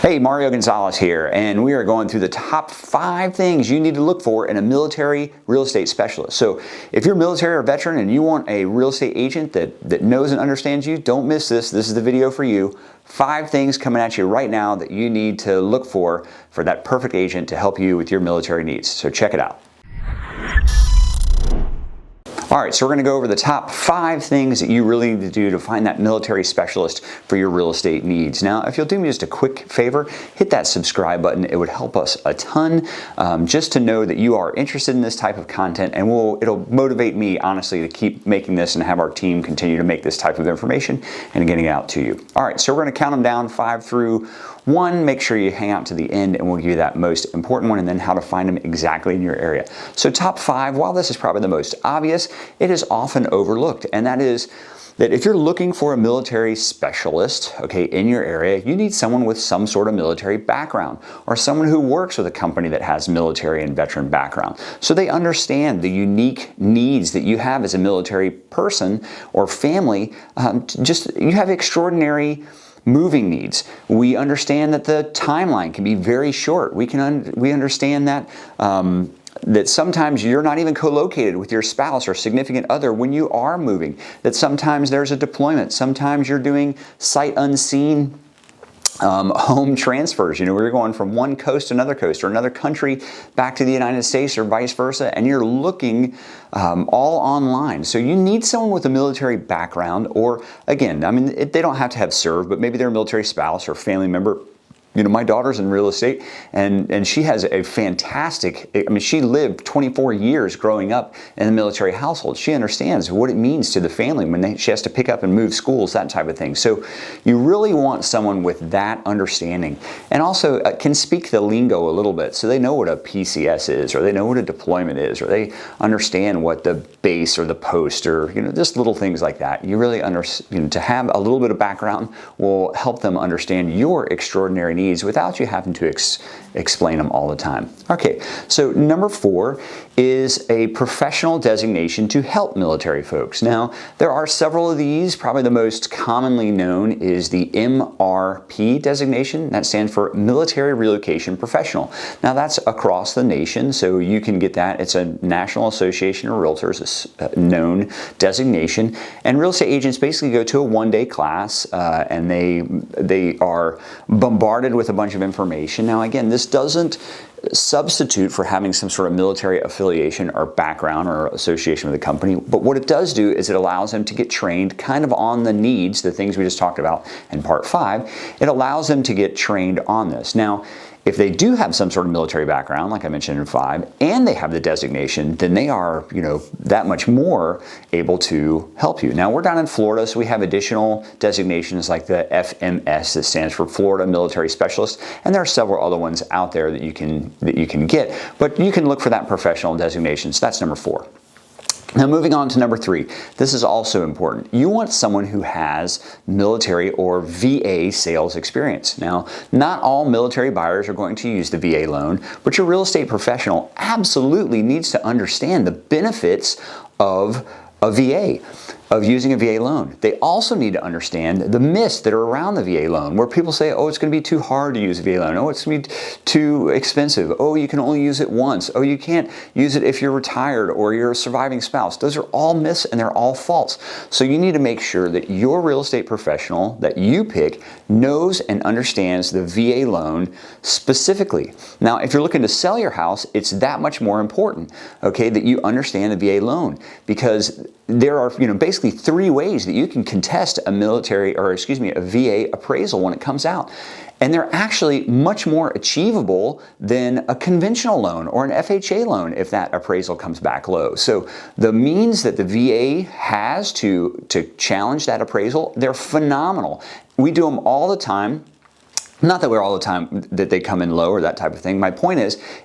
Hey, Mario Gonzalez here, and we are going through the top 5 things you need to look for in a military real estate specialist. So if you're military or veteran and you want a real estate agent that knows and understands you, don't miss this. This is the video for you. 5 things coming at you right now that you need to look for that perfect agent to help you with your military needs. So check it out. All right, so we're going to go over the top 5 things that you really need to do to find that military specialist for your real estate needs. Now, if you'll do me just a quick favor, hit that subscribe button. It would help us a ton just to know that you are interested in this type of content, and it'll motivate me, honestly, to keep making this and have our team continue to make this type of information and getting it out to you. All right, so we're going to count them down 5 through 1, make sure you hang out to the end and we'll give you that most important one and then how to find them exactly in your area. So top 5, while this is probably the most obvious, it is often overlooked, and that is that if you're looking for a military specialist, okay, in your area, you need someone with some sort of military background or someone who works with a company that has military and veteran background. So they understand the unique needs that you have as a military person or family. You have extraordinary moving needs. We understand that the timeline can be very short. We understand that that sometimes you're not even co-located with your spouse or significant other when you are moving. That sometimes there's a deployment. Sometimes you're doing sight unseen home transfers, where you're going from one coast to another coast or another country back to the United States or vice versa, and you're looking all online. So you need someone with a military background, or again, they don't have to have served, but maybe they're a military spouse or family member. My daughter's in real estate, and she has a fantastic, she lived 24 years growing up in a military household. She understands what it means to the family when she has to pick up and move schools, that type of thing. So you really want someone with that understanding, and also can speak the lingo a little bit, so they know what a PCS is, or they know what a deployment is, or they understand what the base or the post, or just little things like that. You really to have a little bit of background will help them understand your extraordinary needs without you having to explain them all the time. Okay, so number 4 is a professional designation to help military folks. Now, there are several of these. Probably the most commonly known is the MRP designation. That stands for Military Relocation Professional. Now, that's across the nation, so you can get that. It's a National Association of Realtors, a known designation. And real estate agents basically go to a 1-day class, and they are bombarded with a bunch of information. Now, again, this doesn't substitute for having some sort of military affiliation or background or association with the company, but what it does do is it allows them to get trained kind of on the needs, the things we just talked about in part 5. It allows them to get trained on this. Now, if they do have some sort of military background, like I mentioned in 5, and they have the designation, then they are, that much more able to help you. Now, we're down in Florida, so we have additional designations like the FMS, that stands for Florida Military Specialist, and there are several other ones out there that you can get, but you can look for that professional designation. So that's number 4. Now, moving on to number 3, this is also important. You want someone who has military or VA sales experience. Now, not all military buyers are going to use the VA loan, but your real estate professional absolutely needs to understand the benefits of a VA, of using a VA loan. They also need to understand the myths that are around the VA loan, where people say, oh, it's going to be too hard to use a VA loan. Oh, it's going to be too expensive. Oh, you can only use it once. Oh, you can't use it if you're retired or you're a surviving spouse. Those are all myths and they're all false. So you need to make sure that your real estate professional that you pick knows and understands the VA loan specifically. Now, if you're looking to sell your house, it's that much more important, okay, that you understand the VA loan, because there are, basically 3 ways that you can contest a VA appraisal when it comes out. And they're actually much more achievable than a conventional loan or an FHA loan if that appraisal comes back low. So the means that the VA has to challenge that appraisal, they're phenomenal. We do them all the time. Not that we're all the time that they come in low or that type of thing. My point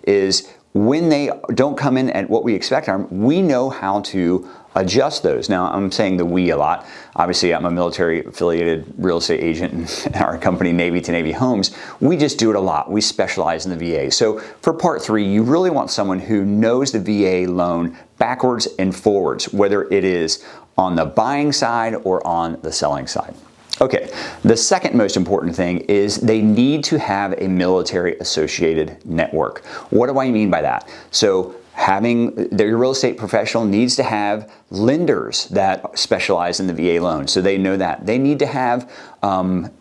is when they don't come in at what we expect, we know how to adjust those. Now, I'm saying the we a lot. Obviously, I'm a military affiliated real estate agent in our company, Navy to Navy Homes. We just do it a lot. We specialize in the VA. So for part 3, you really want someone who knows the VA loan backwards and forwards, whether it is on the buying side or on the selling side. Okay, the second most important thing is they need to have a military associated network. What do I mean by that? So your real estate professional needs to have lenders that specialize in the VA loan, so they know that. They need to have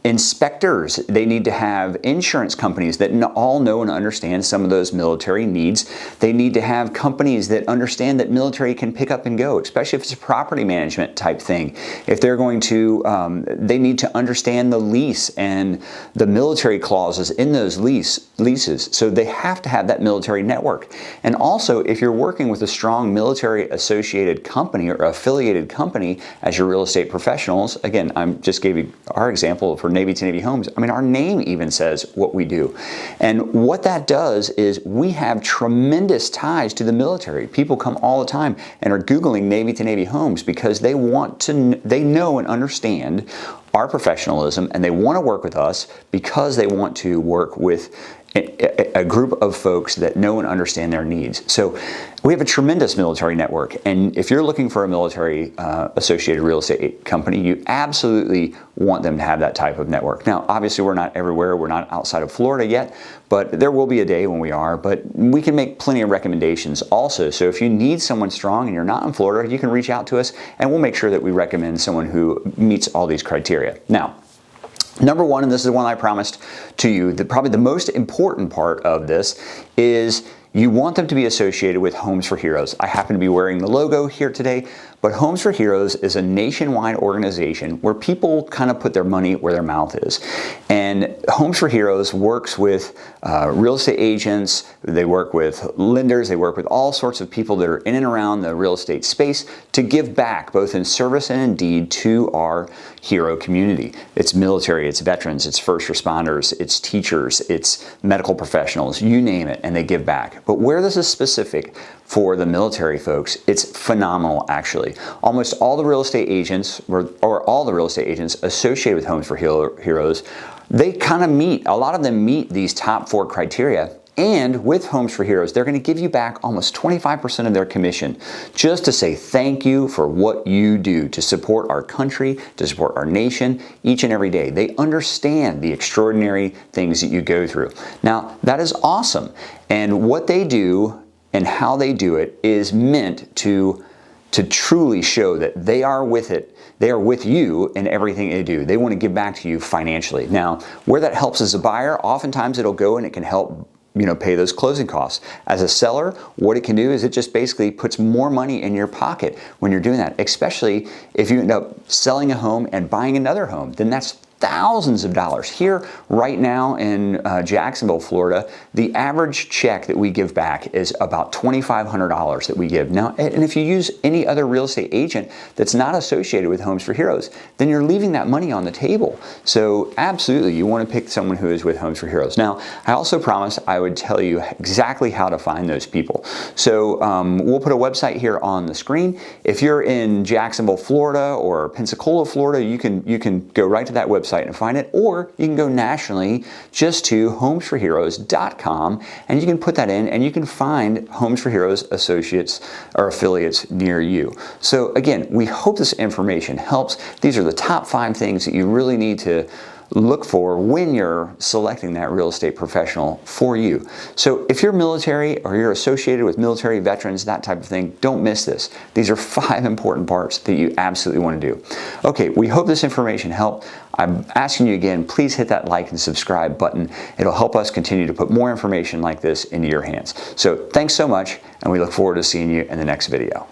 inspectors. They need to have insurance companies that all know and understand some of those military needs. They need to have companies that understand that military can pick up and go, especially if it's a property management type thing. If they're going to, they need to understand the lease and the military clauses in those leases. So they have to have that military network. And also, if you're working with a strong military associated company or affiliated company as your real estate professionals, again, I just gave you our example for Navy to Navy Homes. I mean, our name even says what we do. And what that does is we have tremendous ties to the military. People come all the time and are Googling Navy to Navy Homes because they know and understand our professionalism, and they want to work with us because they want to work with a group of folks that know and understand their needs. So we have a tremendous military network, and if you're looking for a military associated real estate company, you absolutely want them to have that type of network. Now, obviously, we're not everywhere. We're not outside of Florida yet, but there will be a day when we are. But we can make plenty of recommendations also. So if you need someone strong and you're not in Florida, you can reach out to us, and we'll make sure that we recommend someone who meets all these criteria. Now, number one, and this is the one I promised to you, probably the most important part of this is you want them to be associated with Homes for Heroes. I happen to be wearing the logo here today, but Homes for Heroes is a nationwide organization where people kind of put their money where their mouth is. And Homes for Heroes works with real estate agents, they work with lenders, they work with all sorts of people that are in and around the real estate space to give back, both in service and in deed, to our hero community. It's military, it's veterans, it's first responders, it's teachers, it's medical professionals, you name it, and they give back. But where this is specific for the military folks, it's phenomenal actually. Almost all the real estate agents, or all the real estate agents associated with Homes for Heroes, they kind of a lot of them meet these top 4 criteria. And with Homes for Heroes, they're going to give you back almost 25% of their commission just to say thank you for what you do to support our country, to support our nation each and every day. They understand the extraordinary things that you go through. Now, that is awesome. And what they do and how they do it is meant to truly show that they are with it. They are with you in everything they do. They want to give back to you financially. Now, where that helps as a buyer, oftentimes it'll go and it can help pay those closing costs. As a seller, what it can do is it just basically puts more money in your pocket when you're doing that, especially if you end up selling a home and buying another home. Then that's thousands of dollars. Here, right now in Jacksonville, Florida, the average check that we give back is about $2,500 that we give. Now, and if you use any other real estate agent that's not associated with Homes for Heroes, then you're leaving that money on the table. So absolutely, you want to pick someone who is with Homes for Heroes. Now, I also promised I would tell you exactly how to find those people. So we'll put a website here on the screen. If you're in Jacksonville, Florida, or Pensacola, Florida, you can go right to that website and find it, or you can go nationally just to homesforheroes.com and you can put that in and you can find Homes for Heroes associates or affiliates near you. So again, we hope this information helps. These are the top 5 things that you really need to look for when you're selecting that real estate professional for you. So if you're military or you're associated with military veterans, that type of thing, don't miss this. These are 5 important parts that you absolutely want to do. Okay, we hope this information helped. I'm asking you again, please hit that like and subscribe button. It'll help us continue to put more information like this into your hands. So thanks so much, and we look forward to seeing you in the next video.